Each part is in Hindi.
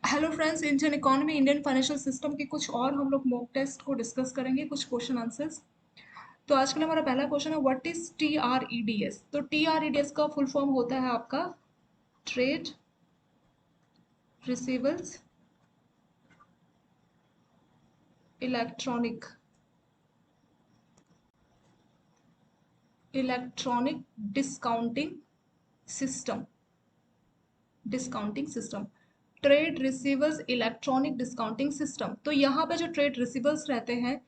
Hello friends, Indian economy Indian financial system के कुछ और हम लोग मॉक टेस्ट को डिस्कस करेंगे, कुछ क्वेश्चन आंसर्स। तो आज के लिए हमारा पहला क्वेश्चन है, व्हाट इज TREDS। तो TREDS का फुल फॉर्म होता है आपका trade receivables electronic electronic discounting system. Discounting system, trade receivers electronic discounting system. तो यहाँ पे जो ट्रेड रिसीवर्स रहते हैं,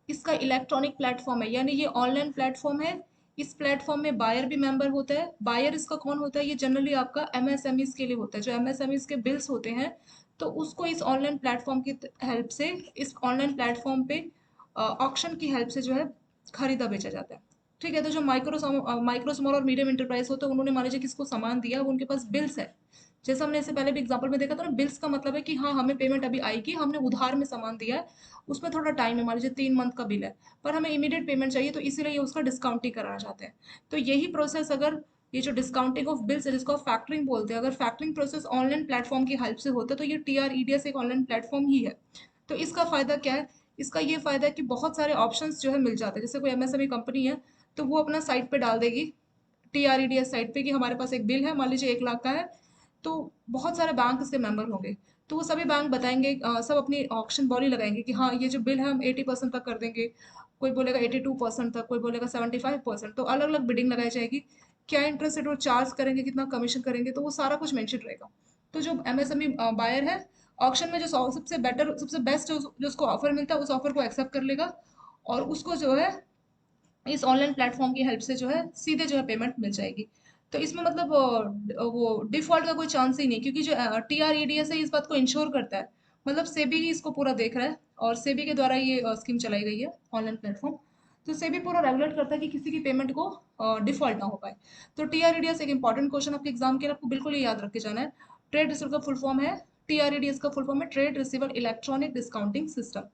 इसका इलेक्ट्रॉनिक प्लेटफॉर्म है, यानी ये ऑनलाइन प्लेटफॉर्म है। इस प्लेटफॉर्म में बायर भी मेंबर होता है। बायर इसका कौन होता है? ये जनरली आपका MSMEs के लिए होता है। जो MSMEs के बिल्स होते हैं, तो उसको इस ऑनलाइन प्लेटफॉर्म की हेल्प से, इस ऑनलाइन प्लेटफॉर्म पे ऑक्शन की हेल्प से जो है खरीदा बेचा जाता है। ठीक है, तो जो माइक्रो स्मॉल और मीडियम इंटरप्राइज होते हैं, उन्होंने मान लीजिए किसको सामान दिया, अब उनके पास बिल्स है। जैसे हमने इससे पहले भी एग्जांपल में देखा था ना, बिल्स का मतलब है कि हाँ, हमें पेमेंट अभी आएगी, हमने उधार में सामान दिया है, उसमें थोड़ा टाइम है, मान लीजिए 3 मंथ का बिल है, पर हमें इमीडिएट पेमेंट चाहिए, तो इसीलिए ये उसका डिस्काउंटिंग कराना चाहते हैं। तो यही प्रोसेस, अगर ये जो डिस्काउंटिंग ऑफ बिल्स है, जिसको फैक्टरिंग बोलते हैं, अगर फैक्टरिंग प्रोसेस ऑनलाइन प्लेटफॉर्म की हेल्प से होता है, तो ये TREDS एक ऑनलाइन प्लेटफॉर्म ही है। तो इसका फायदा क्या है? इसका ये फायदा है कि बहुत सारे ऑप्शंस जो है मिल जाते हैं। जैसे कोई MSME कंपनी है, तो वो अपना साइट पे डाल देगी, TREDS साइट पे, कि हमारे पास एक बिल है, मान लीजिए 1 लाख का है। तो बहुत सारे बैंक इसके मेंबर होंगे, तो वो सभी बैंक बताएंगे, सब अपनी ऑक्शन बॉली लगाएंगे कि हाँ, ये जो बिल है हम 80% तक कर देंगे। कोई बोलेगा 82% तक, कोई बोलेगा 75%। तो अलग अलग बिडिंग लगाई जाएगी, क्या इंटरेस्ट रेट वो चार्ज करेंगे, कितना कमीशन करेंगे, तो वो सारा कुछ मेंशन रहेगा। तो जो MSME बायर है, ऑक्शन में जो सबसे बेटर, सबसे बेस्ट जो उसको ऑफर मिलता है, उस ऑफर को एक्सेप्ट कर लेगा, और उसको जो है इस ऑनलाइन प्लेटफॉर्म की हेल्प से जो है सीधे जो है पेमेंट मिल जाएगी। तो इसमें मतलब वो डिफॉल्ट का कोई चांस ही नहीं, क्योंकि जो TREDS है, इस बात को इंश्योर करता है। मतलब सेबी ही इसको पूरा देख रहा है, और सेबी के द्वारा ये स्कीम चलाई गई है, ऑनलाइन प्लेटफॉर्म। तो सेबी पूरा रेगुलेट करता है कि किसी की पेमेंट को डिफॉल्ट ना हो पाए। तो TREDS एक इंपॉर्टेंट क्वेश्चन आपके एग्जाम के लिए, आपको बिल्कुल ये याद रख के जाना है। ट्रेड रिसीवर का फुल फॉर्म है, TREDS का फुल फॉर्म है trade receiver electronic discounting system.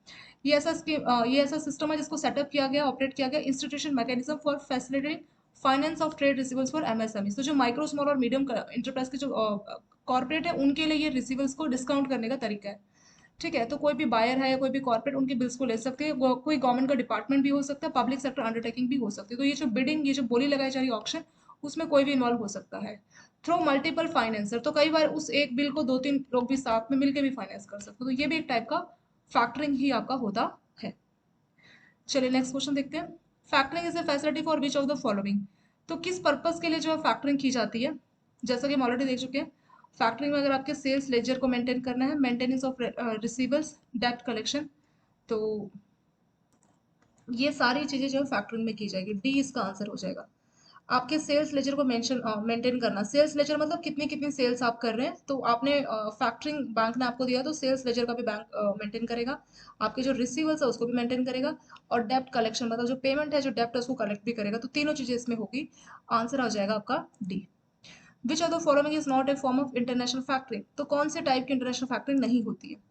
ये ऐसा सिस्टम है जिसको सेटअप किया गया, ऑपरेट किया गया, institution mechanism for facilitating finance of trade receivers for MSME। तो जो माइक्रो स्मॉल और मीडियम इंटरप्राइज के जो कॉर्पोरेट है, उनके लिए ये रिसीवर्स को डिस्काउंट करने का तरीका है। ठीक है, तो कोई भी बायर है या कोई भी कॉर्पोरेट उनके बिल्स को ले सकते हैं। कोई गवर्नमेंट का डिपार्टमेंट भी हो सकता है, पब्लिक सेक्टर अंडरटेकिंग भी हो सकती है। तो ये जो बिडिंग, ये जो बोली लगाई जा रही है ऑक्शन, उसमें कोई भी इन्वॉल्व हो सकता है थ्रू मल्टीपल फाइनेंसर। तो कई बार उस एक बिल को 2-3 लोग भी साथ में मिलकर भी फाइनेंस कर सकते हैं। तो ये भी एक टाइप का फैक्टरिंग ही आपका होता है। चलिए नेक्स्ट क्वेश्चन देखते हैं। Factoring is a facility for which of the following. तो किस पर्पस के लिए जो है फैक्टरिंग की जाती है? जैसा कि हम ऑलरेडी देख चुके हैं, फैक्टरिंग में अगर आपके सेल्स लेजर को मेंटेन करना है, मेंटेनेंस ऑफ रिसीवर्स, डेप्ट कलेक्शन, तो ये सारी चीजें जो है फैक्टरिंग में की जाएगी। डी इसका आंसर हो जाएगा। आपके सेल्स लेजर को मेंटेन करना, सेल्स लेजर मतलब कितनी कितनी सेल्स आप कर रहे हैं, तो आपने फैक्टरिंग बैंक ने आपको दिया, तो सेल्स लेजर का भी बैंक मेंटेन करेगा। आपके जो रिसीवर्स है उसको भी मेंटेन करेगा, और डेप्ट कलेक्शन मतलब जो पेमेंट है, जो डेप्ट है, उसको कलेक्ट भी करेगा। तो तीनों चीजें इसमें होगी। आंसर हो जाएगा आपका D. Which of the following is not a form of international factoring. तो कौन से टाइप की इंटरनेशनल फैक्टरिंग नहीं होती है?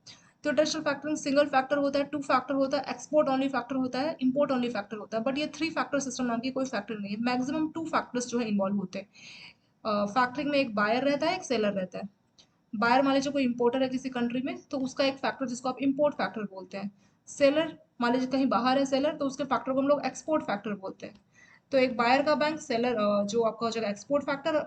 तो इंटरनेशनल फैक्टरिंग सिंगल फैक्टर होता है, 2 फैक्टर होता है, एक्सपोर्ट ओनली फैक्टर होता है, इंपोर्ट ओनली फैक्टर होता है। बट ये 3 फैक्टर सिस्टम नाम की कोई फैक्टर नहीं है। मैक्सिमम 2 फैक्टर्स जो है इन्वॉल्व होते हैं। फैक्टरिंग में एक बायर रहता है, एक सेलर रहता है। बायर मान लीजिए कोई इंपोर्टर है किसी कंट्री में, तो उसका एक फैक्टर जिसको आप इंपोर्ट फैक्टर बोलते हैं। सेलर मान लीजिए कहीं बाहर है सेलर, तो उसके फैक्टर को हम लोग एक्सपोर्ट फैक्टर बोलते हैं। तो एक बायर का बैंक, सेलर जो आपका हो जाएगा एक्सपोर्ट फैक्टर,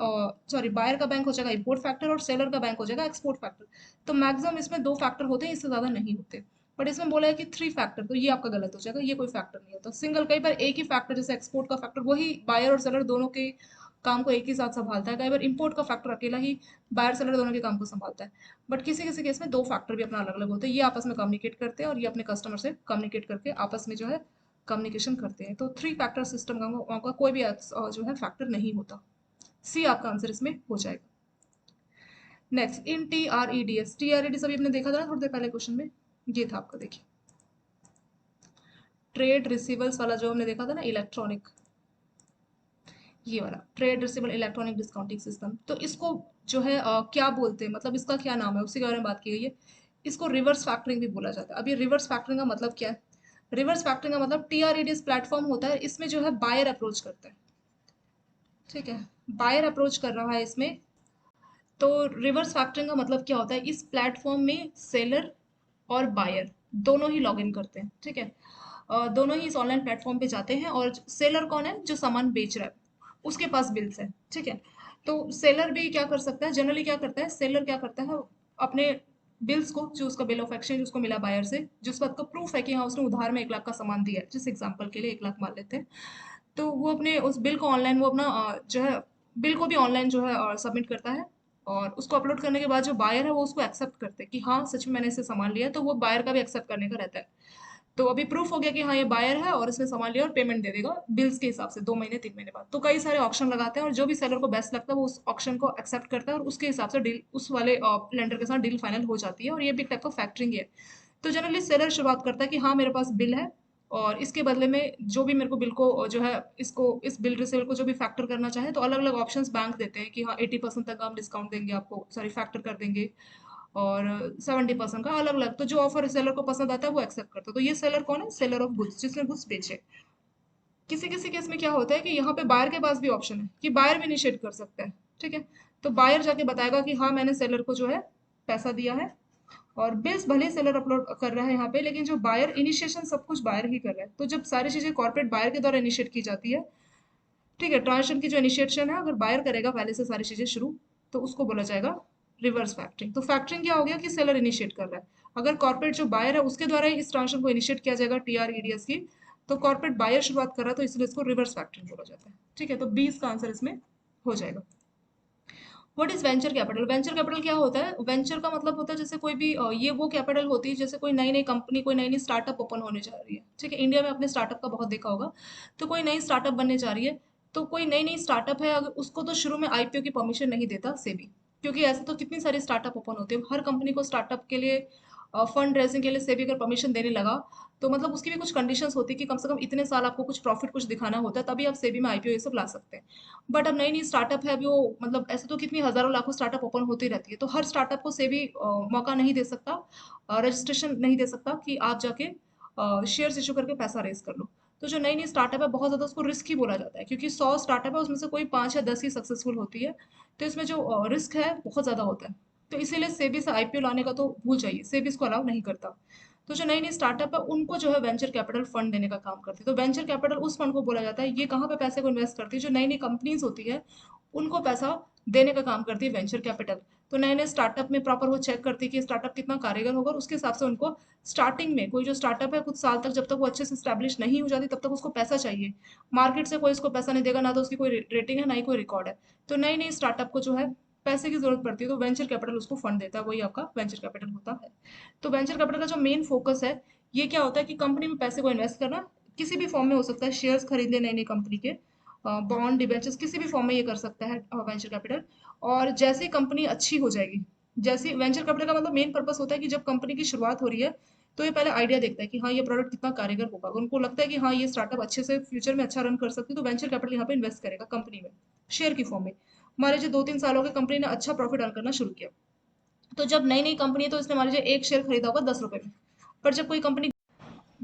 सॉरी, बायर का बैंक हो जाएगा इंपोर्ट फैक्टर, और सेलर का बैंक हो जाएगा एक्सपोर्ट फैक्टर। तो मैक्सिमम इसमें 2 फैक्टर होते हैं, इससे ज्यादा नहीं होते। बट इसमें बोला है कि 3 फैक्टर, तो ये आपका गलत हो जाएगा, ये कोई फैक्टर नहीं होता। सिंगल, कई बार एक ही फैक्टर, जैसे एक्सपोर्ट का फैक्टर वही बायर और सेलर दोनों के काम को एक ही साथ संभालता है। कई बार इंपोर्ट का फैक्टर अकेला ही बायर सेलर दोनों के काम को संभालता है। बट किसी किसी केस में 2 फैक्टर भी अपना अलग अलग होते हैं, ये आपस में कम्युनिकेट करते हैं, और ये अपने कस्टमर से कम्युनिकेट करके आपस में जो है कम्युनिकेशन करते हैं। तो 3 फैक्टर सिस्टम का कोई भी जो है फैक्टर नहीं होता। सी आपका आंसर इसमें हो जाएगा। नेक्स्ट, इन TREDS, TREDS अभी आपने देखा था ना थोड़ी देर पहले क्वेश्चन में, ये था आपका, देखिए ट्रेड रिसीवर्स वाला जो हमने देखा था ना, इलेक्ट्रॉनिक, ये वाला trade receivable electronic discounting system. तो इसको जो है क्या बोलते हैं, मतलब इसका क्या नाम है, उसी के बारे में बात की गई है। इसको रिवर्स फैक्टरिंग भी बोला जाता है। अब ये रिवर्स फैक्टरिंग का मतलब क्या है? रिवर्स फैक्टरिंग का मतलब, TREDS प्लेटफॉर्म होता है, इसमें जो है बायर अप्रोच करता है। ठीक है, बायर अप्रोच कर रहा है इसमें तो रिवर्स फैक्टरिंग का मतलब क्या होता है, इस प्लेटफॉर्म में सेलर और बायर दोनों ही लॉग इन करते हैं, ठीक है। दोनों ही इस ऑनलाइन प्लेटफॉर्म पे जाते हैं, और सेलर कौन है, जो सामान बेच रहा है उसके पास बिल्स है, ठीक है। तो सेलर भी क्या कर सकता है, जनरली क्या करता है सेलर, क्या करता है अपने बिल्स को, जो उसका बिल ऑफ एक्सचेंज उसको मिला बायर से, जिस बात का प्रूफ है कि हाँ उसने उधार में 1 लाख का सामान दिया है, जिस एग्जाम्पल के लिए 1 लाख मान लेते हैं, तो वो अपने उस बिल को ऑनलाइन, वो अपना जो है बिल को भी ऑनलाइन जो है सबमिट करता है, और उसको अपलोड करने के बाद जो बायर है वो उसको एक्सेप्ट करते हैं कि हाँ सच में मैंने इसे सामान लिया, तो वो बायर का भी एक्सेप्ट करने का रहता है। तो अभी प्रूफ हो गया कि हाँ ये बायर है और इसने सामान लिया, और पेमेंट दे देगा बिल्स के हिसाब से 2 महीने 3 महीने बाद। तो कई सारे ऑप्शन लगाते हैं, और जो भी सेलर को बेस्ट लगता है वो उस ऑप्शन को एक्सेप्ट करता है, और उसके हिसाब से डील उस वाले लेंडर के साथ डील फाइनल हो जाती है, और ये भी एक टाइप का फैक्टरिंग है। तो जनरली सेलर शुरुआत करता है कि हाँ मेरे पास बिल है, और इसके बदले में जो भी मेरे को बिल को जो है इसको इस बिल रिसीवर को जो भी फैक्टर करना चाहे, तो अलग अलग ऑप्शंस बैंक देते हैं कि हाँ 80% तक हम डिस्काउंट देंगे आपको, सॉरी फैक्टर कर देंगे, और 70% का अलग अलग। तो जो ऑफर सेलर को पसंद आता है वो एक्सेप्ट करता है। तो ये सेलर कौन है, सेलर ऑफ गुड्स, जिसने गुड्स बेचे। किसी किसी केस में क्या होता है कि यहाँ पे बायर के पास भी ऑप्शन है कि बायर भी इनिशिएट कर सकता है, ठीक है। तो बायर जाके बताएगा कि हाँ मैंने सेलर को जो है पैसा दिया है, और बिल्स भले सेलर अपलोड कर रहा है यहाँ पे, लेकिन जो बायर इनिशिएशन सब कुछ बायर ही कर रहा है। तो जब सारी चीजें कॉर्पोरेट बायर के द्वारा इनिशिएट की जाती है, ठीक है, ट्रांजेक्शन की जो इनिशिएशन है अगर बायर करेगा पहले से सारी चीजें शुरू, तो उसको बोला जाएगा रिवर्स फैक्टरिंग। तो फैक्टरिंग क्या हो गया कि सेलर इनिशिएट कर रहा है, अगर कॉर्पोरेट जो बायर है उसके द्वारा ही इस ट्रांजेक्शन को इनिशिएट किया जाएगा TR EDS की, तो कॉर्पोरेट बायर शुरुआत कर रहा है, तो इसलिए इसको रिवर्स फैक्टरिंग बोला जाता है, ठीक है। तो 20 का आंसर इसमें हो जाएगा। What is venture capital, venture capital क्या होता है, वेंचर का मतलब होता है जैसे कोई भी ये वो कैपिटल होती है, जैसे कोई नई नई कंपनी, कोई नई नई स्टार्टअप ओपन होने जा रही है, ठीक है। इंडिया में अपने स्टार्टअप का बहुत देखा होगा, तो कोई नई स्टार्टअप बनने जा रही है, तो कोई नई नई स्टार्टअप है, अगर उसको तो शुरू में IPO की परमिशन नहीं देता सेबी, क्योंकि ऐसे तो कितनी सारी स्टार्टअप ओपन होती है, हर कंपनी को स्टार्टअप के लिए फंड रेजिंग के लिए सेबी अगर परमिशन देने लगा, तो मतलब उसकी भी कुछ कंडीशंस होती है कि कम से कम इतने साल आपको कुछ प्रॉफिट कुछ दिखाना होता है, तभी आप सेबी में IPO ये सब ला सकते हैं। बट अब नई नई स्टार्टअप है, अभी वो मतलब ऐसे तो कितनी हजारों लाखों स्टार्टअप ओपन होती रहती है, तो हर स्टार्टअप को सेबी मौका नहीं दे सकता, रजिस्ट्रेशन नहीं दे सकता कि आप जाके शेयर्स इशू करके पैसा रेज कर लो। तो जो नई नई स्टार्टअप है बहुत ज्यादा उसको रिस्क ही बोला जाता है, क्योंकि 100 स्टार्टअप है उसमें से कोई 5 या 10 ही सक्सेसफुल होती है, तो इसमें जो रिस्क है बहुत ज्यादा होता है। तो इसीलिए सेबी से IPO लाने का तो भूल जाइए, सेबी इसको अलाउ नहीं करता। तो जो नई नई स्टार्टअप है उनको जो है वेंचर कैपिटल फंड देने का काम करती है। तो वेंचर कैपिटल उस फंड को बोला जाता है, ये कहाँ पे पैसे को इन्वेस्ट करती है, जो नई नई कंपनीज होती है उनको पैसा देने का काम करती है वेंचर कैपिटल। तो नए नए स्टार्टअप में प्रॉपर वो चेक करती है कि स्टार्टअप कितना कारीगर होगा, और उसके हिसाब से उनको स्टार्टिंग में, कोई जो स्टार्टअप है कुछ साल तक जब तक वो अच्छे से स्टैब्लिश नहीं हो जाती तब तक उसको पैसा चाहिए। मार्केट से कोई इसको पैसा नहीं देगा, ना तो उसकी कोई रेटिंग है ना ही कोई रिकॉर्ड है। तो नई नई स्टार्टअप को जो है पैसे की जरूरत पड़ती है, तो वेंचर कैपिटल उसको फंड देता है, वही आपका वेंचर कैपिटल होता है। तो वेंचर कैपिटल का जो मेन फोकस है, ये क्या होता है कि कंपनी में पैसे को इन्वेस्ट करना, किसी भी फॉर्म में हो सकता है, शेयर्स खरीद ले नई नई कंपनी के, बॉन्ड डिबेंचर्स, किसी भी फॉर्म में ये कर सकता है वेंचर कैपिटल। और जैसे कंपनी अच्छी हो जाएगी, जैसे वेंचर कैपिटल का मतलब मेन पर्पस होता है कि जब कंपनी की शुरुआत हो रही है, तो ये पहले आइडिया देखता है कि हाँ ये प्रोडक्ट कितना कारीगर होगा, उनको लगता है कि हाँ ये स्टार्टअप अच्छे से फ्यूचर में अच्छा रन कर सकती है, तो वेंचर कैपिटल यहाँ पे इन्वेस्ट करेगा कंपनी में, शेयर की फॉर्म में। मान लीजिए 2-3 साल हो गए, कंपनी ने अच्छा प्रॉफिट अर्न करना शुरू किया, तो जब नई नई कंपनी है तो इसने मान लीजिए एक शेयर खरीदा होगा 10 रुपए में, पर जब कोई कंपनी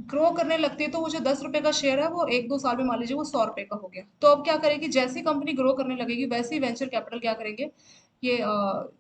ग्रो करने लगती है तो वो जो 10 रुपए का शेयर है वो 1-2 साल में मान लीजिए वो 100 रुपए का हो गया। तो अब क्या करेगी, जैसी कंपनी ग्रो करने लगेगी वैसे ही वेंचर कैपिटल क्या करेंगे, ये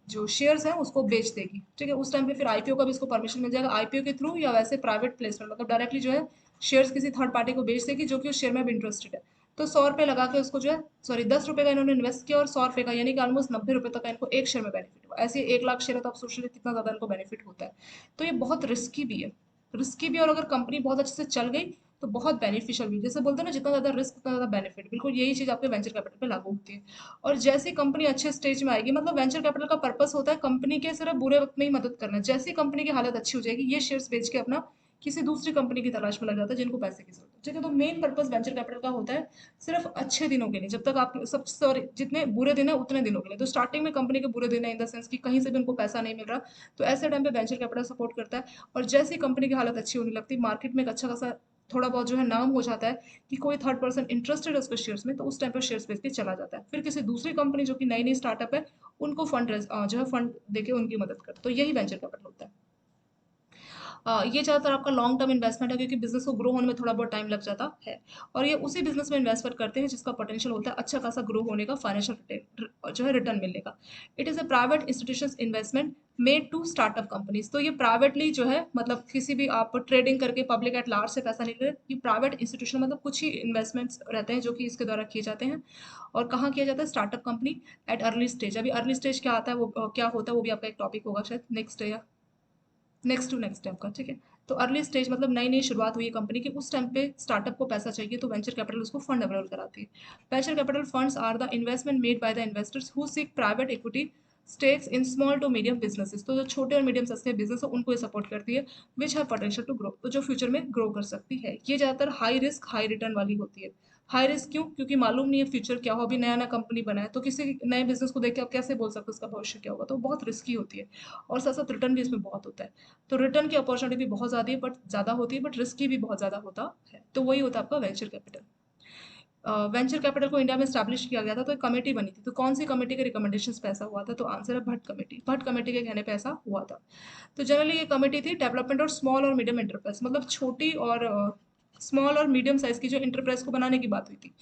जो शेयर्स हैं उसको बेच देगी, ठीक है। उस टाइम पे फिर IPO का भी इसको परमिशन मिल जाएगा, IPO के थ्रू या वैसे प्राइवेट प्लेसमेंट, मतलब डायरेक्टली जो है शेयर्स किसी थर्ड पार्टी को बेच देगी जो कि उस शेयर में भी इंटरेस्टेड है। तो 100 रुपए लगा के उसको जो है, सॉरी 10 रुपए का इन्होंने इन्वेस्ट किया, और 100 रुपए का यानी कि ऑलमोस्ट 90 रुपए तक का इनको एक शेयर में बेनिफिट हुआ। ऐसे 1 लाख शेयर है तो आप सोच लीजिए कितना ज्यादा इनको बेनिफिट होता है। तो ये बहुत रिस्की भी है, रिस्की भी, और अगर कंपनी बहुत अच्छे से चल गई तो बहुत बेनिफिशियल भी। जैसे बोलते हैं ना, जितना ज्यादा रिस्क उतना ज्यादा बेनिफिट, बिल्कुल यही चीज आपके वेंचर कैपिटल पे लागू होती है। और जैसे कंपनी अच्छे स्टेज में आएगी, मतलब वेंचर कैपिटल का पर्पस होता है कंपनी के सिर्फ बुरे वक्त में ही मदद करना, जैसे कंपनी की हालत अच्छी हो जाएगी ये शेयर्स बेच के अपना किसी दूसरी कंपनी की तलाश में लग जाता है जिनको पैसे की जरूरत है, ठीक है। तो मेन पर्पस वेंचर कैपिटल का होता है सिर्फ अच्छे दिनों के लिए, जब तक आप सब, सॉरी जितने बुरे दिन है उतने दिनों के लिए। तो स्टार्टिंग में कंपनी के बुरे दिन है इन द सेंस कि कहीं से भी उनको पैसा नहीं मिल रहा, तो ऐसे टाइम पे वेंचर कैपिटल सपोर्ट करता है। और जैसे ही कंपनी की हालत अच्छी होने लगती है, मार्केट में एक अच्छा खासा थोड़ा बहुत जो है नाम हो जाता है कि कोई थर्ड पर्सन इंटरेस्टेड है उसके शेयर्स में, तो उस टाइम पर शेयर्स बेच के चला जाता है, फिर किसी दूसरी कंपनी जो कि नई नई स्टार्टअप है उनको फंड जो है फंड देके उनकी मदद कर, तो यही वेंचर कैपिटल होता है। ये ज़्यादातर आपका लॉन्ग टर्म इन्वेस्टमेंट है, क्योंकि बिजनेस को ग्रो होने में थोड़ा बहुत टाइम लग जाता है, और ये उसी बिजनेस में इन्वेस्टमेंट करते हैं जिसका पोटेंशियल होता है अच्छा खासा ग्रो होने का, फाइनेंशियल जो है रिटर्न मिलने का। It is a private institution investment made to startup companies. तो ये प्राइवेटली जो है, मतलब किसी भी आप ट्रेडिंग करके पब्लिक एट लार्ज से पैसा नहीं ले रहे, ये प्राइवेट इंस्टीट्यूशन मतलब कुछ ही इन्वेस्टमेंट्स रहते हैं जो कि इसके द्वारा किए जाते हैं। और कहाँ किया जाता है? Startup company at early stage. अभी अर्ली स्टेज क्या आता है, वो क्या होता है, वो भी आपका एक टॉपिक होगा शायद नेक्स्ट या नेक्स्ट टू नेक्स्ट टाइम का, ठीक है। तो अर्ली स्टेज मतलब नई नई शुरुआत हुई है कंपनी की, उस टाइम पे स्टार्टअप को पैसा चाहिए, तो वेंचर कैपिटल उसको फंड अवेलेबल कराती है। Venture capital funds are the investment made by the investors who seek private equity stakes in small to medium businesses. तो जो छोटे और मीडियम सस्ते बिजनेस है उनको ये सपोर्ट करती है, which have potential to grow, तो जो फ्यूचर में ग्रो कर सकती है। ये ज़्यादातर हाई रिस्क हाई रिटर्न वाली होती है। हाई रिस्क क्यों? क्योंकि मालूम नहीं है फ्यूचर क्या हो, अभी नया नया कंपनी बना है, तो किसी नए बिजनेस को देख के आप कैसे बोल सकते हो उसका भविष्य क्या होगा, तो बहुत रिस्की होती है। और साथ साथ रिटर्न भी इसमें बहुत होता है। तो रिटर्न की अपॉर्चुनिटी भी बहुत ज़्यादा होती है, बट रिस्की भी बहुत ज़्यादा होता है। तो वही होता है आपका वेंचर कैपिटल। वेंचर कैपिटल को इंडिया में स्टैब्लिश किया गया था, तो एक कमेटी बनी थी। तो कौन सी कमेटी के रिकमेंडेशन पे ऐसा हुआ था? तो आंसर है भट्ट कमेटी। भट्ट कमेटी के कहने पे ऐसा हुआ था। तो जनरली ये कमेटी थी डेवलपमेंट और स्मॉल और मीडियम इंटरप्राइज, मतलब छोटी और स्मॉल और मीडियम साइज की जो इंटरप्राइज को बनाने की बात हुई थी।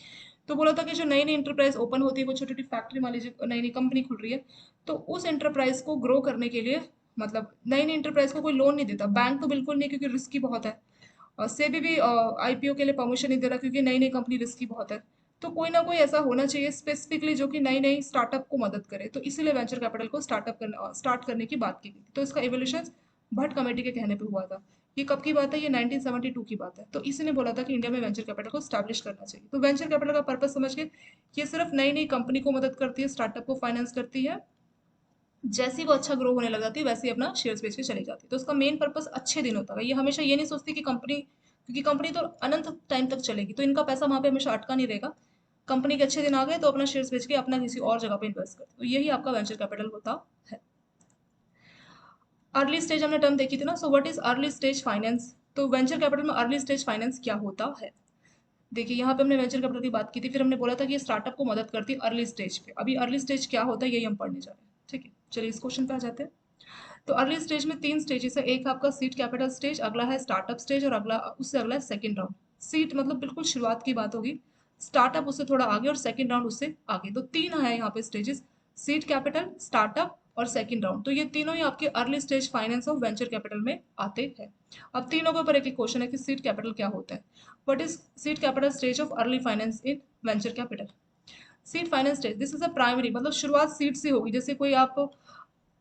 तो बोला था कि जो नई नई इंटरप्राइज ओपन होती है, वो छोटी छोटी फैक्ट्री मान लीजिए नई नई कंपनी खुल रही है, तो उस इंटरप्राइज को ग्रो करने के लिए, मतलब नई नई इंटरप्राइज को कोई लोन नहीं देता, बैंक तो बिल्कुल नहीं, क्योंकि रिस्की बहुत है। और सेबी भी आईपीओ के लिए परमिशन नहीं दे रहा, क्योंकि नई नई कंपनी रिस्की बहुत है। तो कोई ना कोई ऐसा होना चाहिए स्पेसिफिकली जो कि नई नई स्टार्टअप को मदद करे, तो इसीलिए वेंचर कैपिटल को स्टार्ट करने की बात की गई। तो इसका इवोल्यूशन भट्ट कमेटी के कहने पे हुआ था। ये कब की बात है? ये 1972 की बात है। तो इसी ने बोला था कि इंडिया में वेंचर कैपिटल को स्टैब्लिश करना चाहिए। तो वेंचर कैपिटल का पर्पस समझ के, ये सिर्फ नई नई कंपनी को मदद करती है, स्टार्टअप को फाइनेंस करती है। जैसे ही वो अच्छा ग्रो होने लग जाती है, वैसे ही अपना शेयर्स बेच के चली जाती है। तो उसका मेन पर्पस अच्छे दिन होता है। ये हमेशा ये नहीं सोचती कि कंपनी, क्योंकि कंपनी तो अनंत टाइम तक चलेगी, तो इनका पैसा वहां पे हमेशा अटका नहीं रहेगा। कंपनी के अच्छे दिन आ गए तो अपना शेयर्स बेच के अपना किसी और जगह पे इन्वेस्ट करते, तो यही आपका वेंचर कैपिटल होता है। अर्ली स्टेज हमने टर्म देखी थी ना, so what is early stage finance? तो वेंचर कैपिटल में अर्ली स्टेज फाइनेंस क्या होता है? देखिए यहाँ पे हमने वेंचर कैपिटल की बात की थी, फिर हमने बोला था कि ये स्टार्टअप को मदद करती है अर्ली स्टेज पे। अभी अर्ली स्टेज क्या होता है यही हम पढ़ने जा रहे हैं, ठीक है। चलिए इस क्वेश्चन पे आ जाते हैं। तो अर्ली स्टेज में 3 स्टेजेस है। एक आपका सीड कैपिटल स्टेज, अगला है स्टार्टअप स्टेज, और अगला उससे अगला है सेकंड राउंड। सीड मतलब बिल्कुल शुरुआत की बात होगी, स्टार्टअप उससे थोड़ा आगे, और सेकंड राउंड उससे आगे। तो 3 है यहाँ पे स्टेजेस, सीड कैपिटल, स्टार्टअप और सेकंड राउंड। तो ये तीनों ही आपके अर्ली स्टेज फाइनेंस और वेंचर कैपिटल में आते हैं। अब तीनों के ऊपर एक क्वेश्चन है कि सीड कैपिटल क्या होता है। What is seed capital stage of early finance in venture capital? Seed finance stage, this is a primary, मतलब शुरुआत सीड से होगी। जैसे कोई आप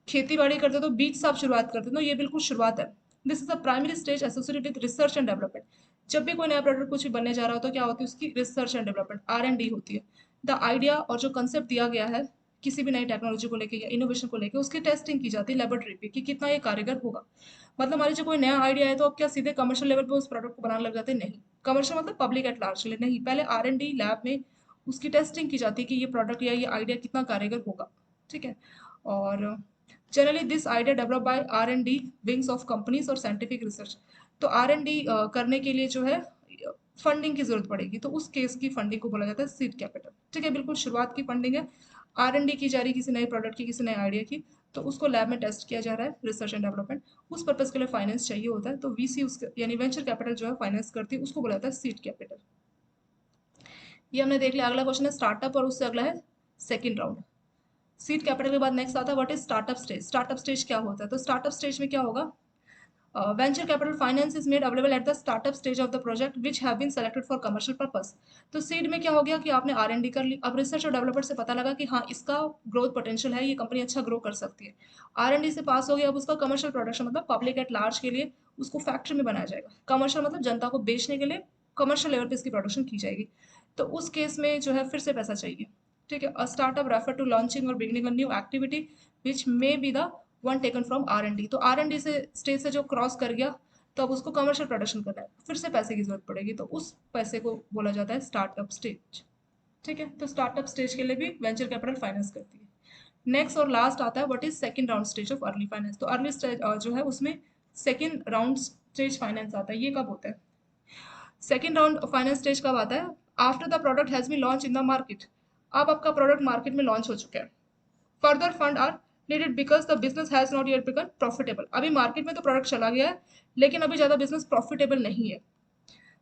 खेती बाड़ी करते हो तो बीज से आप शुरुआत करते हो, तो ये बिल्कुल शुरुआत है। This is a primary stage associated with research and development. जब भी कोई नया प्रोडक्ट कुछ भी बनने जा रहा हो तो क्या होती है? उसकी रिसर्च एंड डेवलपमेंट, R&D होती है। द आइडिया और जो कंसेप्ट दिया गया है किसी भी नई टेक्नोलॉजी को लेके या इनोवेशन को लेके, उसकी टेस्टिंग की जाती है लेबोरेटरी पे कि कितना ये कारगर होगा। मतलब मान लीजिए कोई नया आइडिया है, तो आप क्या सीधे कमर्शियल लेवल पे उस प्रोडक्ट को बनाने लग जाते हैं? नहीं। कमर्शियल मतलब पब्लिक एट लार्ज के लिए नहीं, पहले R&D लैब में उसकी टेस्टिंग की जाती है कि ये प्रोडक्ट या ये आइडिया कितना कारगर होगा, ठीक है। और generally this idea develop by R&D wings of companies और साइंटिफिक रिसर्च। तो R&D करने के लिए जो है फंडिंग की जरूरत पड़ेगी, तो उस केस की फंडिंग को बोला जाता है सीड कैपिटल, ठीक है। बिल्कुल शुरुआत की फंडिंग है, R&D की जा रही किसी नए प्रोडक्ट की, किसी नए आइडिया की, तो उसको लैब में टेस्ट किया जा रहा है, रिसर्च एंड डेवलपमेंट। उस पर्पज के लिए फाइनेंस चाहिए होता है, तो VC उसके यानी वेंचर कैपिटल जो है फाइनेंस करती है, उसको बोला जाता है सीड कैपिटल। ये हमने देख लिया। अगला क्वेश्चन है स्टार्टअप, और उससे अगला है सेकंड राउंड। सीड कैपिटल के बाद नेक्स्ट आता है what is startup stage. Startup stage क्या होता है? तो स्टार्टअप स्टेज में क्या होगा? Venture capital finance is made available at the startup stage of the project which have been selected for commercial purpose. तो सीड में क्या हो गया कि आपने R&D कर ली, अब रिसर्च और डेवलपमेंट से पता लगा कि हाँ इसका ग्रोथ पोटेंशियल है, ये कंपनी अच्छा ग्रो कर सकती है। R&D से पास हो गया, अब उसका कमर्शियल प्रोडक्शन मतलब पब्लिक एट लार्ज के लिए उसको फैक्ट्री में बनाया जाएगा। कमर्शियल मतलब जनता को बेचने के लिए कमर्शियल लेवल पे इसकी प्रोडक्शन की जाएगी। तो उस केस में जो है फिर से पैसा चाहिए, ठीक है। A startup refer to launching और beginning a new activity which may be the one taken from R&D। तो R&D से स्टेज से जो क्रॉस कर गया, तो अब उसको कमर्शियल प्रोडक्शन करना है, फिर से पैसे की जरूरत पड़ेगी, तो उस पैसे को बोला जाता है स्टार्टअप स्टेज, ठीक है। तो स्टार्टअप स्टेज के लिए भी वेंचर कैपिटल फाइनेंस करती है। नेक्स्ट और लास्ट आता है what is second round stage of early finance. तो अर्ली स्टेज जो है उसमें सेकंड राउंड स्टेज फाइनेंस आता है। ये कब होता है? सेकंड राउंड फाइनेंस स्टेज कब आता है? After the product has been launch in the market. अब आपका प्रोडक्ट मार्केट में लॉन्च हो चुका है, further fund are needed because the business has not yet become profitable. अभी मार्केट में तो प्रोडक्ट चला गया है, लेकिन अभी ज़्यादा बिजनेस प्रॉफिटेबल नहीं है।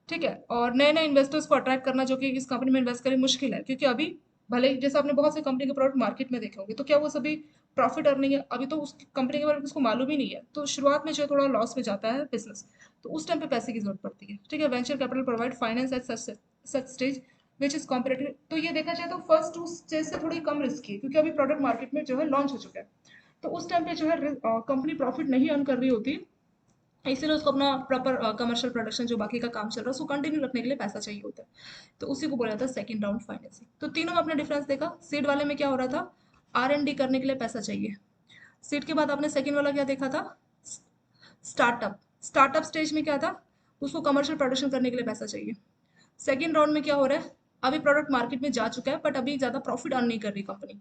ठीक है, और नए नए इन्वेस्टर्स को अट्रैक्ट करना जो कि इस कंपनी में इन्वेस्ट करें मुश्किल है, क्योंकि अभी भले ही जैसे आपने बहुत सी कंपनी के प्रोडक्ट मार्केट में देखे होंगे, तो क्या वो सभी प्रॉफिट अर्निंग है? अभी तो उस कंपनी के बारे में उसको मालूम ही नहीं है, तो शुरुआत में जो है थोड़ा लॉस में जाता है बिजनेस, तो उस टाइम पे पैसे की जरूरत पड़ती है। ठीक है, venture capital provide finance at such stage which is competitive. तो ये देखा जाए तो फर्स्ट टू स्टेज से थोड़ी कम रिस्क है, क्योंकि अभी प्रोडक्ट मार्केट में जो है लॉन्च हो चुका है, तो उस टाइम पे जो है कंपनी प्रॉफिट नहीं अर्न कर रही होती, इसीलिए उसको अपना प्रॉपर कमर्शियल प्रोडक्शन जो बाकी का काम चल रहा है उसको कंटिन्यू रखने के लिए पैसा चाहिए होता है, तो उसी को बोला जाता है सेकंड राउंड फाइनेंसिंग। तो तीनों में आपने डिफरेंस देखा। सीड वाले में क्या हो रहा था, R&D करने के लिए पैसा चाहिए। सीड के बाद आपने सेकंड वाला क्या देखा था, स्टार्टअप। स्टार्टअप स्टेज में क्या था, उसको कमर्शियल प्रोडक्शन करने के लिए पैसा चाहिए। सेकंड राउंड में क्या हो रहा है, अभी प्रोडक्ट मार्केट में जा चुका है बट अभी ज़्यादा प्रॉफिट अर्न नहीं कर रही कंपनी।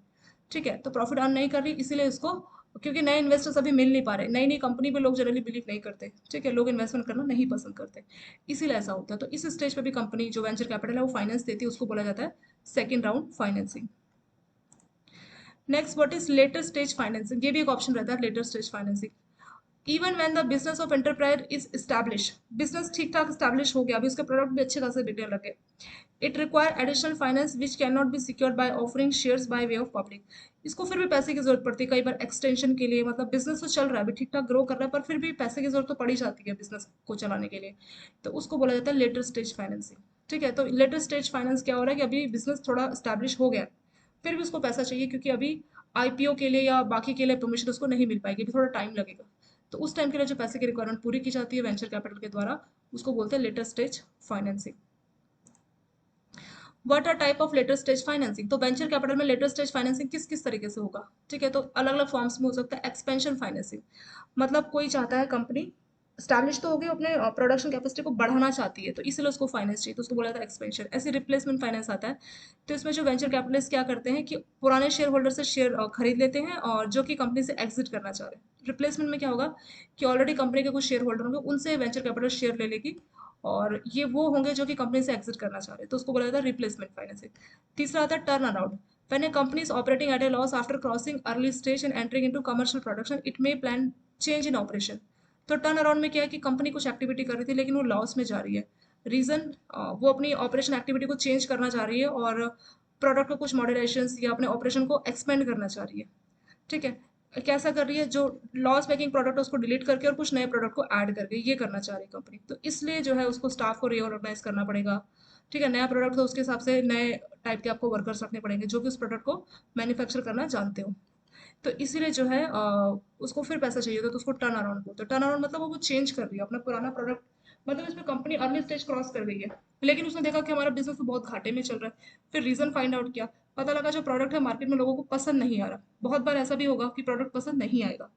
ठीक है, तो प्रॉफिट अर्न नहीं कर रही, इसीलिए इसको, क्योंकि नए इन्वेस्टर्स अभी मिल नहीं पा रहे, नई नई कंपनी पे लोग जनरली बिलीव नहीं करते। ठीक है, लोग इन्वेस्टमेंट करना नहीं पसंद करते, इसीलिए ऐसा होता है। तो इस स्टेज पे भी कंपनी जो वेंचर कैपिटल है वो फाइनेंस देती है, उसको बोला जाता है second round financing. Next, what is letter stage financing, ये भी एक ऑप्शन रहता है, letter stage financing. Even when the business of enterprise is establish, business ठीक ठाक स्टैब्लिश हो गया, अभी उसके प्रोडक्ट भी अच्छे खासे बिकने लगे, it require additional finance which can not be secured by offering shares by way of public. इसको फिर भी पैसे की जरूरत पड़ती है कई बार एक्सटेंशन के लिए, मतलब बिजनेस तो चल रहा है अभी ठीक ठाक ग्रो कर रहा है, पर फिर भी पैसे की जरूरत तो पड़ ही जाती है बिजनेस को चलाने के लिए, तो उसको बोला जाता है लेटर स्टेज फाइनेंसिंग। ठीक है, तो लेटर स्टेज फाइनेंस क्या हो रहा है कि अभी बिजनेस थोड़ा स्टैब्लिश हो गया है, फिर भी उसको पैसा चाहिए, क्योंकि अभी IPO के लिए या बाकी के लिए परमिशन उसको नहीं मिल पाएगी, अभी थोड़ा टाइम लगेगा, तो उस टाइम के लिए जो पैसे की रिक्वायरमेंट पूरी की जाती है वेंचर कैपिटल के द्वारा, उसको बोलते हैं later stage financing. What are type of later stage financing, तो वेंचर कैपिटल में लेटर स्टेज फाइनेंसिंग किस किस तरीके से होगा। ठीक है, तो अलग अलग फॉर्म्स में हो सकता है। एक्सपेंशन फाइनेंसिंग, मतलब कोई चाहता है कंपनी स्टैब्लिश तो होगी, अपने प्रोडक्शन कैपेसिटी को बढ़ाना चाहती है, तो इसलिए उसको फाइनेंस चाहिए, तो उसको बोला जाता है एक्सपेंशन। ऐसे रिप्लेसमेंट फाइनेंस आता है, तो इसमें जो वेंचर कैपिटलिस्ट क्या करते हैं कि पुराने शेयर होल्डर से शेयर खरीद लेते हैं, और जो कि कंपनी से एग्जिट करना चाह रहे हैं। रिप्लेसमेंट में क्या होगा कि ऑलरेडी कंपनी के कुछ शेयर होल्डर होंगे, उनसे वेंचर कैपिटल शेयर ले लेगी, और ये वो होंगे जो कि कंपनी से एग्जिट करना चाह रहे हैं, तो उसको बोला जाता है रिप्लेसमेंट फाइनेंसिंग। तीसरा आता है turn around, when A company is operating eight A loss after crossing early stage and entering into commercial production, it may plan change in operation. तो टर्न अराउंड में क्या है कि कंपनी कुछ एक्टिविटी कर रही थी लेकिन वो लॉस में जा रही है, रीजन वो अपनी ऑपरेशन एक्टिविटी को चेंज करना चाह रही है, और प्रोडक्ट को कुछ मॉडरेशन या अपने ऑपरेशन को एक्सपेंड करना चाह रही है। ठीक है, कैसा कर रही है, जो लॉस मेकिंग प्रोडक्ट है उसको डिलीट करके और कुछ नए प्रोडक्ट को ऐड करके ये करना चाह रही है कंपनी, तो इसलिए जो है उसको स्टाफ को रीऑर्गेनाइज करना पड़ेगा। ठीक है, नया प्रोडक्ट तो उसके हिसाब से नए टाइप के आपको वर्कर्स रखने पड़ेंगे जो कि उस प्रोडक्ट को मैन्युफैक्चर करना जानते हो, तो इसीलिए जो है उसको फिर पैसा चाहिए होता है, तो उसको टर्न अराउंड बोलते हैं। टर्न अराउंड मतलब वो चेंज कर रही है अपना पुराना प्रोडक्ट, मतलब इसमें कंपनी अर्ली स्टेज क्रॉस कर गई है, लेकिन उसने देखा कि हमारा बिजनेस तो बहुत घाटे में चल रहा है, फिर रीजन फाइंड आउट किया, पता लगा जो प्रोडक्ट है मार्केट में लोगों को पसंद नहीं आ रहा। बहुत बार ऐसा भी होगा कि प्रोडक्ट पसंद नहीं आएगा,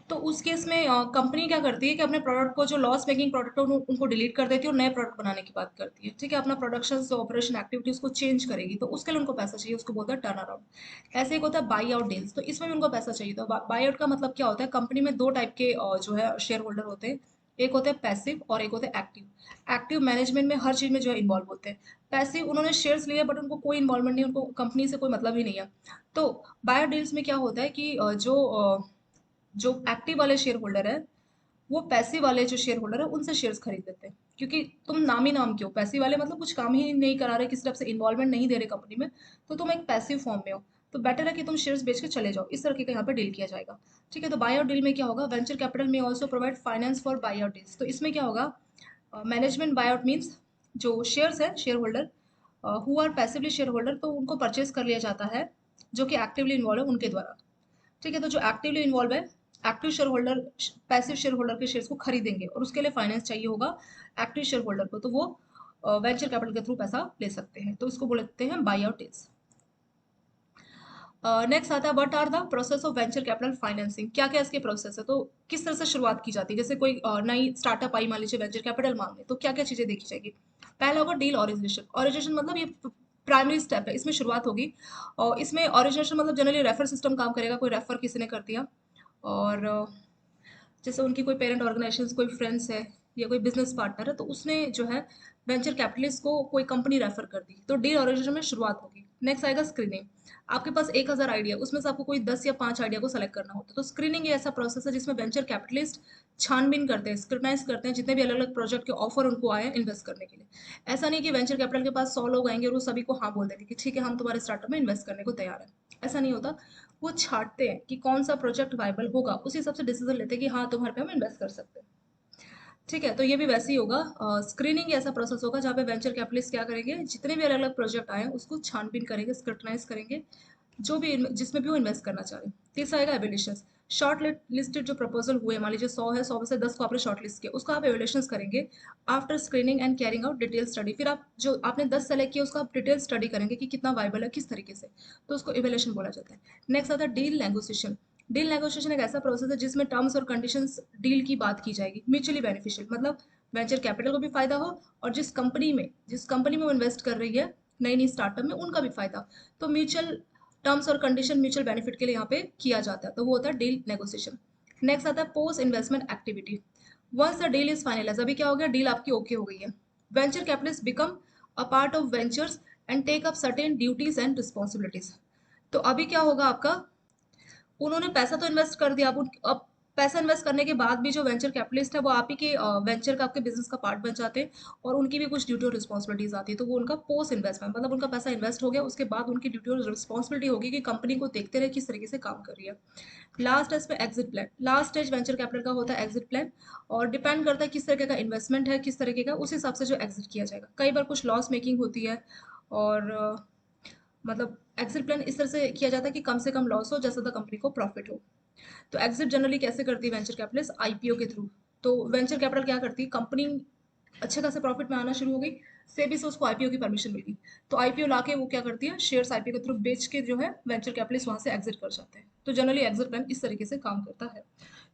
तो उस केस में कंपनी क्या करती है कि अपने प्रोडक्ट को जो लॉस मेकिंग प्रोडक्ट है उनको डिलीट कर देती है और नए प्रोडक्ट बनाने की बात करती है। ठीक है, अपना प्रोडक्शन ऑपरेशन एक्टिविटीज को चेंज करेगी, तो उसके लिए उनको पैसा चाहिए, उसको बोलते हैं टर्न अराउंड। ऐसे एक होता है बाई आउट डील्स, तो इसमें भी उनको पैसा चाहिए। तो बाई आउट का मतलब क्या होता है, कंपनी में दो टाइप के जो है शेयर होल्डर होते हैं, एक होते हैं पैसिव और एक होते हैं एक्टिव। एक्टिव मैनेजमेंट में हर चीज में जो है इन्वॉल्व होते हैं। पैसिव उन्होंने शेयर्स लिए बट उनको कोई इन्वॉल्वमेंट नहीं, उनको कंपनी से कोई मतलब ही नहीं है। तो बाय डील्स में क्या होता है कि जो एक्टिव वाले शेयर होल्डर है वो पैसे वाले जो शेयर होल्डर है उनसे शेयर्स खरीद लेते हैं, क्योंकि तुम नाम ही नाम क्यों, पैसे वाले मतलब कुछ काम ही नहीं करा रहे, किसी तरफ से इन्वॉल्वमेंट नहीं दे रहे कंपनी में, तो तुम एक पैसिव फॉर्म में हो, तो बेटर है कि तुम शेयर्स बेच के चले जाओ, इस तरह का यहाँ पे डील किया जाएगा। ठीक है, तो बाय आउट डील में क्या होगा, वेंचर कैपिटल में also provide finance for buy out deals, तो इसमें क्या होगा, मैनेजमेंट बाय आउट मीन्स जो शेयर्स है share holder who are passively share holder, तो उनको परचेज कर लिया जाता है जो कि एक्टिवली इन्वॉल्व है उनके द्वारा। ठीक है, तो जो एक्टिवली इन्वॉल्व है, active share holder passive share holder के शेयर्स को खरीदेंगे और उसके लिए फाइनेंस चाहिए होगा एक्टिव शेयर होल्डर को, तो वो वेंचर कैपिटल के थ्रू पैसा ले सकते हैं, तो इसको बोलते हैं बाई आउट डील्स। नेक्स्ट आता है what are the process of venture capital financing, क्या क्या इसके प्रोसेस है, तो किस तरह से शुरुआत की जाती है, जैसे कोई नई स्टार्टअप आई मान लीजिए वेंचर कैपिटल मांगने, तो क्या क्या चीजें देखी जाएगी। पहला होगा डील ऑरिजिनेशन। ऑरिजिनेशन मतलब ये प्राइमरी स्टेप है, इसमें शुरुआत होगी, और इसमें ऑरिजिनेशन मतलब जनरली रेफर सिस्टम काम करेगा, कोई रेफर किसी ने कर दिया, और जैसे उनकी कोई पेरेंट ऑर्गेनाइजेशन, कोई फ्रेंड्स है या कोई बिजनेस पार्टनर है, तो उसने जो है वेंचर कैपिटलिस्ट को कोई कंपनी रेफर कर दी, तो डील ऑरिजिनेशन में शुरुआत होगी। नेक्स्ट आएगा स्क्रीनिंग। आपके पास 1000 आइडिया, उसमें से आपको कोई 10 या 5 आइडिया को सेलेक्ट करना होता है। तो स्क्रीनिंग ये ऐसा प्रोसेस है जिसमें वेंचर कैपिटलिस्ट छानबीन करते हैं, स्क्रूटनाइज करते हैं जितने भी अलग अलग प्रोजेक्ट के ऑफर उनको आए इन्वेस्ट करने के लिए। ऐसा नहीं कि वेंचर कैपिटल के पास 100 लोग आएंगे और वो सभी को हाँ बोल देंगे कि ठीक है हम तुम्हारे स्टार्टअप में इन्वेस्ट करने को तैयार है। ऐसा नहीं होता। वो छांटते हैं कि कौन सा प्रोजेक्ट वायबल होगा, उसी हिसाब से डिसीजन लेते हैं कि हाँ तुम्हारे पे हम इन्वेस्ट कर सकते हैं। ठीक है, तो ये भी वैसे ही होगा। स्क्रीनिंग ऐसा प्रोसेस होगा जहाँ पे वेंचर कैपिटलिस्ट क्या करेंगे, जितने भी अलग अलग प्रोजेक्ट आए हैं उसको छानबीन करेंगे, स्क्रूटनाइज करेंगे, जो भी जिसमें भी वो इन्वेस्ट करना चाह रहे हैं। तीसरा आएगा एवेल्यूशन। शॉर्ट लिस्टेड जो प्रपोजल हुए, मान लीजिए 100 है, 100 में से 10 को आपने शॉर्ट लिस्ट किया, उसका आप एवेल्यूशन करेंगे after screening and carrying out detail study. फिर आप जो आपने 10 सेलेक्ट किया उसका आप डिटेल स्टडी करेंगे कि कितना वाइबल है, किस तरीके से, तो उसको एवेल्यूशन बोला जाता है। नेक्स्ट आता है डील नेगोशिएशन। डील नेगोशिएशन एक ऐसा प्रोसेस है जिसमें टर्म्स और कंडीशंस डील की बात की जाएगी, म्यूचुअली बेनिफिशियल, मतलब वेंचर कैपिटल को भी फायदा हो और जिस कंपनी में वो इन्वेस्ट कर रही है नई नई स्टार्टअप में, उनका भी फायदा। तो म्यूचुअल टर्म्स और कंडीशन म्यूचुअल बेनिफिट के लिए यहाँ पे किया जाता है, तो वो होता है डील नेगोशिएशन। नेक्स्ट आता है post investment activity. Once the deal is finalize, अभी क्या हो गया, डील आपकी ओके हो गई है, venture capitalist become a part of ventures and take up certain duties and responsibilities. तो अभी क्या होगा आपका, उन्होंने पैसा तो इन्वेस्ट कर दिया, अब पैसा इन्वेस्ट करने के बाद भी जो वेंचर कैपिटलिस्ट है वो आप ही के वेंचर का, आपके बिजनेस का पार्ट बन जाते हैं, और उनकी भी कुछ ड्यूटी और रिस्पॉन्सिबिलिटीज आती है। तो वो उनका पोस्ट इन्वेस्टमेंट, मतलब उनका पैसा इन्वेस्ट हो गया, उसके बाद उनकी ड्यूटी और रिस्पॉन्सिबिलिटी होगी कि कंपनी को देखते रहे किस तरीके से काम कर रही है। लास्ट स्टेज पे exit plan. Last stage venture capital का होता है एग्जिट प्लान, और डिपेंड करता है किस तरीके का इन्वेस्टमेंट है, किस तरीके का, उस हिसाब से जो एग्जिट किया जाएगा। कई बार कुछ लॉस मेकिंग होती है, और मतलब एग्जिट प्लान इस तरह से किया जाता है कि कम से कम लॉस हो, ज्यादा कंपनी को प्रॉफिट हो। तो एग्जिट जनरली कैसे करती है वेंचर कैपिटलिस्ट, आईपीओ के थ्रू। तो वेंचर कैपिटल क्या करती है, कंपनी अच्छे खासे प्रॉफिट में आना शुरू हो गई, सेबी से उसको आईपीओ की परमिशन मिली, तो आईपीओ लाके वो क्या करती है, शेयर्स आईपीओ के थ्रू बेच के जो है वेंचर कैपिटलिस्ट वहां से एग्जिट कर जाते हैं। तो जनरली एग्जिट प्लान इस तरीके से काम करता है।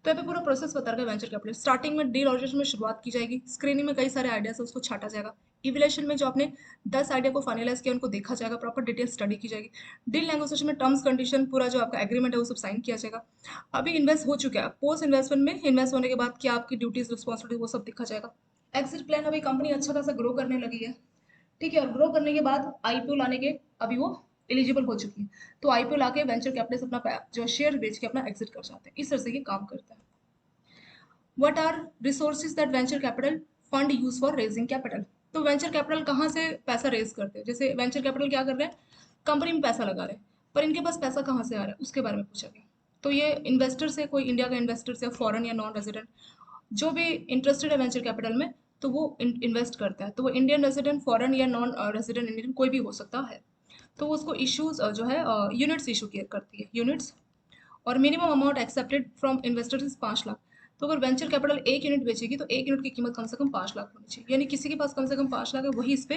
तो यहाँ पे पूरा प्रोसेस बता रहा है वेंचर कैपिटल। स्टार्टिंग में डील ऑर्गेनाइजेशन में शुरुआत की जाएगी, स्क्रीनिंग में कई सारे आइडियाज है उसको छाटा जाएगा, इवैल्यूएशन में जो आपने 10 आइडिया को फाइनलाइज किया उनको देखा जाएगा, प्रॉपर डिटेल स्टडी की जाएगी। डील नेगोशिएशन में टर्म्स कंडीशन पूरा जो आपका एग्रीमेंट है वो सब साइन किया जाएगा। अभी इन्वेस्ट हो चुका है, पोस्ट इन्वेस्टमेंट में इन्वेस्ट होने के बाद क्या आपकी ड्यूटीज रिस्पॉन्सिबिलिटी वो सब देखा जाएगा। एग्जिट प्लान, अभी कंपनी अच्छा खासा ग्रो करने लगी है, ठीक है, और ग्रो करने के बाद आईपीओ लाने के अभी वो एलिजिबल हो चुकी है, तो आईपीओ लाके वेंचर कैपिटलिस्ट अपना जो शेयर बेच के अपना एग्जिट कर जाते हैं। इस तरह से ये काम करता है। What are resources that venture capital fund use for raising capital. तो वेंचर कैपिटल कहाँ से पैसा रेज करते हैं, जैसे वेंचर कैपिटल क्या कर रहे हैं, कंपनी में पैसा लगा रहे हैं, पर इनके पास पैसा कहाँ से आ रहा है उसके बारे में पूछा गया। तो ये इन्वेस्टर से, कोई इंडिया का इन्वेस्टर से, फॉरेन या नॉन रेजिडेंट, जो भी इंटरेस्टेड है वेंचर कैपिटल में, तो वो इन्वेस्ट करता है। तो वो इंडियन रेजिडेंट, फॉरेन या नॉन रेजिडेंट इंडियन कोई भी हो सकता है। तो वो उसको इश्यूज जो है यूनिट्स इशू करती है, यूनिट्स। और minimum amount accepted from investors is 5 lakh. तो अगर वेंचर कैपिटल एक यूनिट बेचेगी तो एक यूनिट की कीमत कम से कम 5 लाख होनी चाहिए, यानी किसी के पास कम से कम 5 लाख है, वही इस पे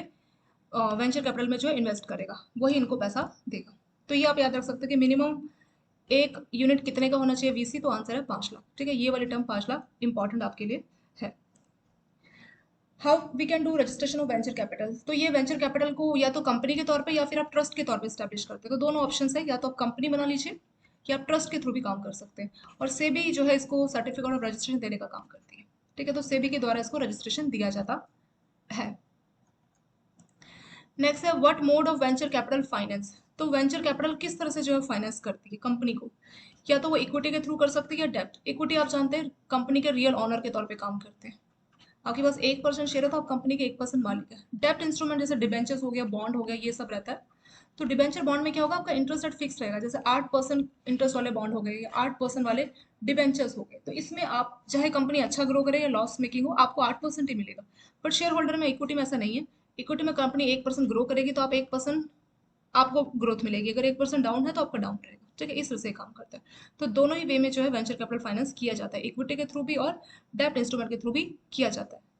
वेंचर कैपिटल में जो है इन्वेस्ट करेगा, वही इनको पैसा देगा। तो ये आप याद रख सकते हैं कि मिनिमम एक यूनिट कितने का होना चाहिए वीसी, तो आंसर है 5 लाख। ठीक है, ये वाली टर्म 5 लाख इंपॉर्टेंट आपके लिए है। How we can do registration of venture capital. तो ये वेंचर कैपिटल को या तो कंपनी के तौर पे या फिर आप ट्रस्ट के तौर पे स्टैब्लिश करते हैं। तो दोनों ऑप्शन है, या तो आप कंपनी बना लीजिए या आप ट्रस्ट के थ्रू भी काम कर सकते हैं। और सेबी जो है इसको सर्टिफिकेट ऑफ रजिस्ट्रेशन देने का काम करती है। ठीक है, तो सेबी के द्वारा इसको रजिस्ट्रेशन दिया जाता है। नेक्स्ट है what mode of venture capital finance. तो वेंचर कैपिटल किस तरह से जो है फाइनेंस करती है कंपनी को, या तो वो इक्विटी के थ्रू कर सकती है या डेब्ट। इक्विटी आप जानते हैं कंपनी के रियल ऑनर के तौर पे काम करते हैं, आपके पास 1% शेयर है तो आप कंपनी के 1% मालिक है। डेप्ट इंस्ट्रूमेंट जैसे डिबेंचर्स हो गया, बॉन्ड हो गया, ये सब रहता है। तो डिबेंचर बॉन्ड में क्या होगा, आपका इंटरेस्ट रेट फिक्स रहेगा, जैसे 8% इंटरेस्ट वाले बॉन्ड हो गए या 8% वाले डिबेंचर्स हो गए। तो इसमें आप चाहे कंपनी अच्छा ग्रो करे या लॉस मेकिंग हो, आपको 8% ही मिलेगा। बट शेयर होल्डर में, इक्विटी में ऐसा नहीं है। इक्विटी में कंपनी 1% ग्रो करेगी तो आप 1% आपको ग्रोथ मिलेगी, अगर 1% डाउन है तो आपका डाउन रहेगा। ठीक है, इस तरह से काम करता है। तो दोनों ही वे में जो है वेंचर कैपिटल फाइनेंस किया जाता है, इक्विटी के थ्रू भी और डेप्ट इंस्ट्रूमेंट के थ्रू भी किया जाता है।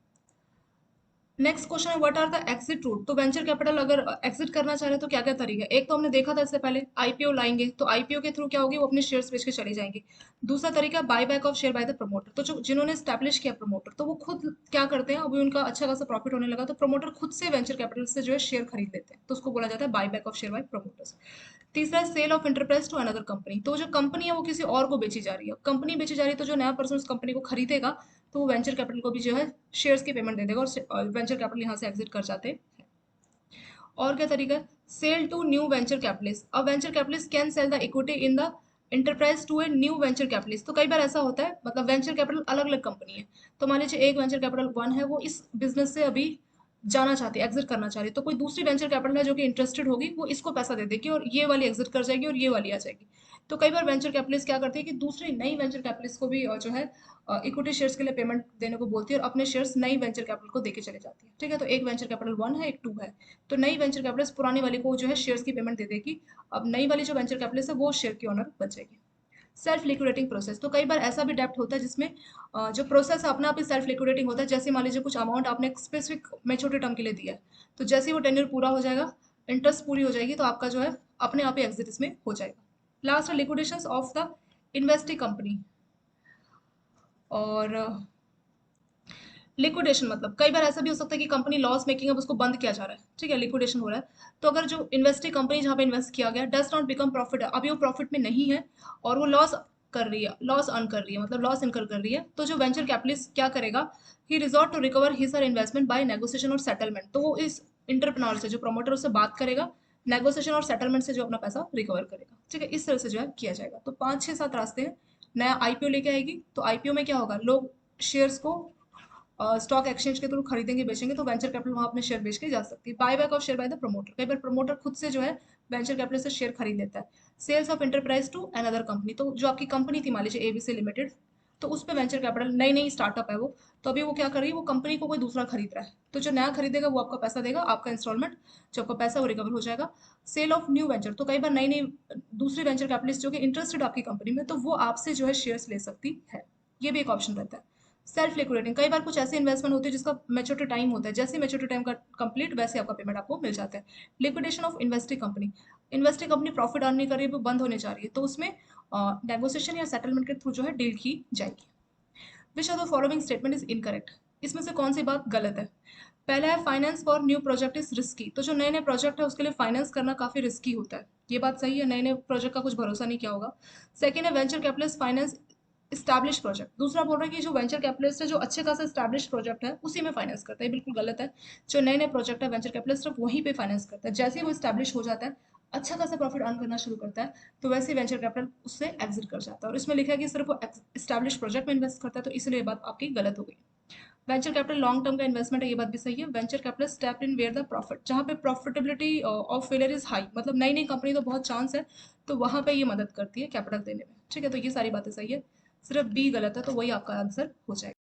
नेक्स्ट क्वेश्चन है what are the exit route. तो वेंचर कैपिटल अगर एग्जिट करना चाह रहे हैं तो क्या क्या तरीका है। एक तो हमने देखा था इससे पहले, आईपीओ लाएंगे, तो आईपीओ के थ्रू क्या होगी, वो अपने शेयर्स बेच के चले जाएंगे। दूसरा तरीका bye back of share by the promoter. तो जो जिन्होंने स्टैब्लिश किया प्रमोटर, तो वो खुद क्या करते हैं, अभी उनका अच्छा खासा प्रॉफिट होने लगा तो प्रमोटर खुद से वेंचर कैपिटल से जो है शेयर खरीद लेते हैं, तो उसको बोला जाता है buy back of share by promoters. तीसरा है sale of enterprise to another company. तो जो कंपनी है वो किसी और को बेची जा रही है, कंपनी बेची जा रही है, तो जो नया पर्सन उस कंपनी को खरीदेगा तो वो वेंचर कैपिटल को भी जो है शेयर्स की पेमेंट दे देगा, और वेंचर कैपिटल यहाँ से एग्जिट कर जाते हैं। और क्या तरीका है, sale to new venture capitalist, a venture capitalist can sell the equity in the enterprise to a new venture capitalist. तो कई बार ऐसा होता है, मतलब वेंचर कैपिटल अलग अलग कंपनी है, तो मान लीजिए एक वेंचर कैपिटल वन है, वो इस बिजनेस से अभी जाना चाहती है, एग्जिट करना चाह रही है, तो कोई दूसरी वेंचर कैपिटल है जो कि इंटरेस्टेड होगी, वो इसको पैसा दे देगी और ये वाली एग्जिट कर जाएगी और ये वाली आ जाएगी। तो कई बार वेंचर कैपिटलिस्ट क्या करती है कि दूसरी नई वेंचर कैपिटलिस्ट को भी जो है इक्विटी शेयर्स के लिए पेमेंट देने को बोलती है और अपने शेयर्स नई वेंचर कैपिटल को देके चले जाती है। ठीक है, तो एक वेंचर कैपिटल वन है, एक टू है, तो नई वेंचर कैपिटलिस्ट पुरानी वाली को जो है शेयर्स की पेमेंट दे देगी, अब नई वाली जो वेंचर कैपिटलिस्ट है वो शेयर की ओनर बन जाएगी। सेल्फ लिक्विडेटिंग प्रोसेस, तो कई बार ऐसा भी डेप्ट होता है जिसमें जो प्रोसेस अपना आप ही सेल्फ लिक्विडेटिंग होता है। जैसे मान लीजिए कुछ अमाउंट आपने एक स्पेसिफिक मैच्योरिटी टर्म के लिए दिया है, तो जैसे ही वो टेन्योर पूरा हो जाएगा, इंटरेस्ट पूरी हो जाएगी, तो आपका जो है अपने आप ही एग्जिट इसमें हो जाएगा। लास्ट है liquidation of the investing company. और लिक्विडेशन मतलब कई बार ऐसा भी हो सकता है कि कंपनी लॉस मेकिंग है, उसको बंद किया जा रहा है, ठीक है, लिक्विडेशन हो रहा है। तो अगर जो इन्वेस्टिंग कंपनी जहाँ पे इन्वेस्ट किया गया डज नॉट बिकम प्रॉफिट, अभी वो प्रॉफिट में नहीं है और वो लॉस कर रही है, लॉस अर्न कर रही है, मतलब लॉस इनकर कर रही है, तो जो वेंचर कैपिटलिस्ट क्या करेगा, ही रिजॉर्ट टू रिकवर हिज और इन्वेस्टमेंट बाय नेगोशिएशन और सेटलमेंट। तो वो इस इंटरप्रेन्योर से, जो प्रमोटर, उससे बात करेगा, नेगोशिएशन और सेटलमेंट से जो अपना पैसा रिकवर करेगा। ठीक है, इस तरह से जो है किया जाएगा। तो 5 6 7 रास्ते हैं। नया आईपीओ लेके आएगी, तो आईपीओ में क्या होगा, लोग शेयर्स को स्टॉक एक्सचेंज के थ्रू खरीदेंगे बेचेंगे, तो वेंचर कैपिटल वहाँ अपने शेयर बेच के जा सकती है। Buy back of share by the promoter, कई बार प्रमोटर खुद से जो है वेंचर कैपिटल से शेयर खरीद लेता है। Sales of enterprise to another company, तो जो आपकी कंपनी थी मान लीजिए एबीसी लिमिटेड, तो उस पर वेंचर कैपिटल नई नई स्टार्टअप है वो, तो अभी वो क्या कर रही है, वो कंपनी को कोई दूसरा खरीद रहा है, तो जो नया खरीदेगा वो आपका पैसा देगा, आपका इंस्टॉलमेंट जो आपका पैसा वो रिकवर हो जाएगा। सेल ऑफ न्यू वेंचर, तो कई बार नई नई दूसरी वेंचर कैपिटलिस्ट जो कि इंटरेस्टेड आपकी कंपनी में, तो वो आपसे जो है शेयर्स ले सकती है, ये भी एक ऑप्शन रहता है। सेल्फ लिक्विडेटिंग, कई बार कुछ ऐसे इन्वेस्टमेंट होती है जिसका मेच्योरिटी टाइम होता है, जैसे मेच्योरिटी टाइम का कंप्लीट वैसे आपका पेमेंट आपको मिल जाता है। Liquidation of investing company, investing company profit earn नहीं कर रही है, वो बंद होने जा रही है, तो उसमें नेगोशिएशन या सेटलमेंट के थ्रू जो है डील की जाएगी। Which of the following statement is incorrect, इसमें से कौन सी बात गलत है। पहला है finance for new project is risky, तो जो नए नए प्रोजेक्ट है उसके लिए फाइनेंस करना काफी रिस्की होता है, ये बात सही है, नए नए प्रोजेक्ट का कुछ भरोसा नहीं किया होगा। सेकेंड है venture capitalist finance establish project, दूसरा बोल रहा है कि जो वेंचर कैपिटलिस्ट है जो अच्छे खासा स्टैब्लिश प्रोजेक्ट है उसी में फाइनेंस करता है, बिल्कुल गलत है। जो नए नए प्रोजेक्ट है वेंचर कैपिटलिस्ट सिर्फ वहीं पे फाइनेंस करता है, जैसे ही वो स्टैब्लिश हो जाता है, अच्छा खासा प्रॉफिट अर्न करना शुरू करता है, तो वैसे वेंचर कैपिटल उससे एग्जिट कर जाता है। और इसमें लिखा है कि सिर्फ वो स्टैब्लिश प्रोजेक्ट में इन्वेस्ट करता है, तो इसलिए ये बात आपकी गलत हो गई। वेंचर कैपिटल लॉन्ग टर्म का इन्वेस्टमेंट है, ये बात भी सही है। Venture capital step in where the profit, जहाँ पे profitability of failure is high, मतलब नई नई कंपनी तो बहुत चांस है, तो वहाँ पे ये मदद करती है कैपिटल देने में। ठीक है, तो ये सारी बातें सही है, सिर्फ बी गलत है, तो वही आपका आंसर हो जाएगा।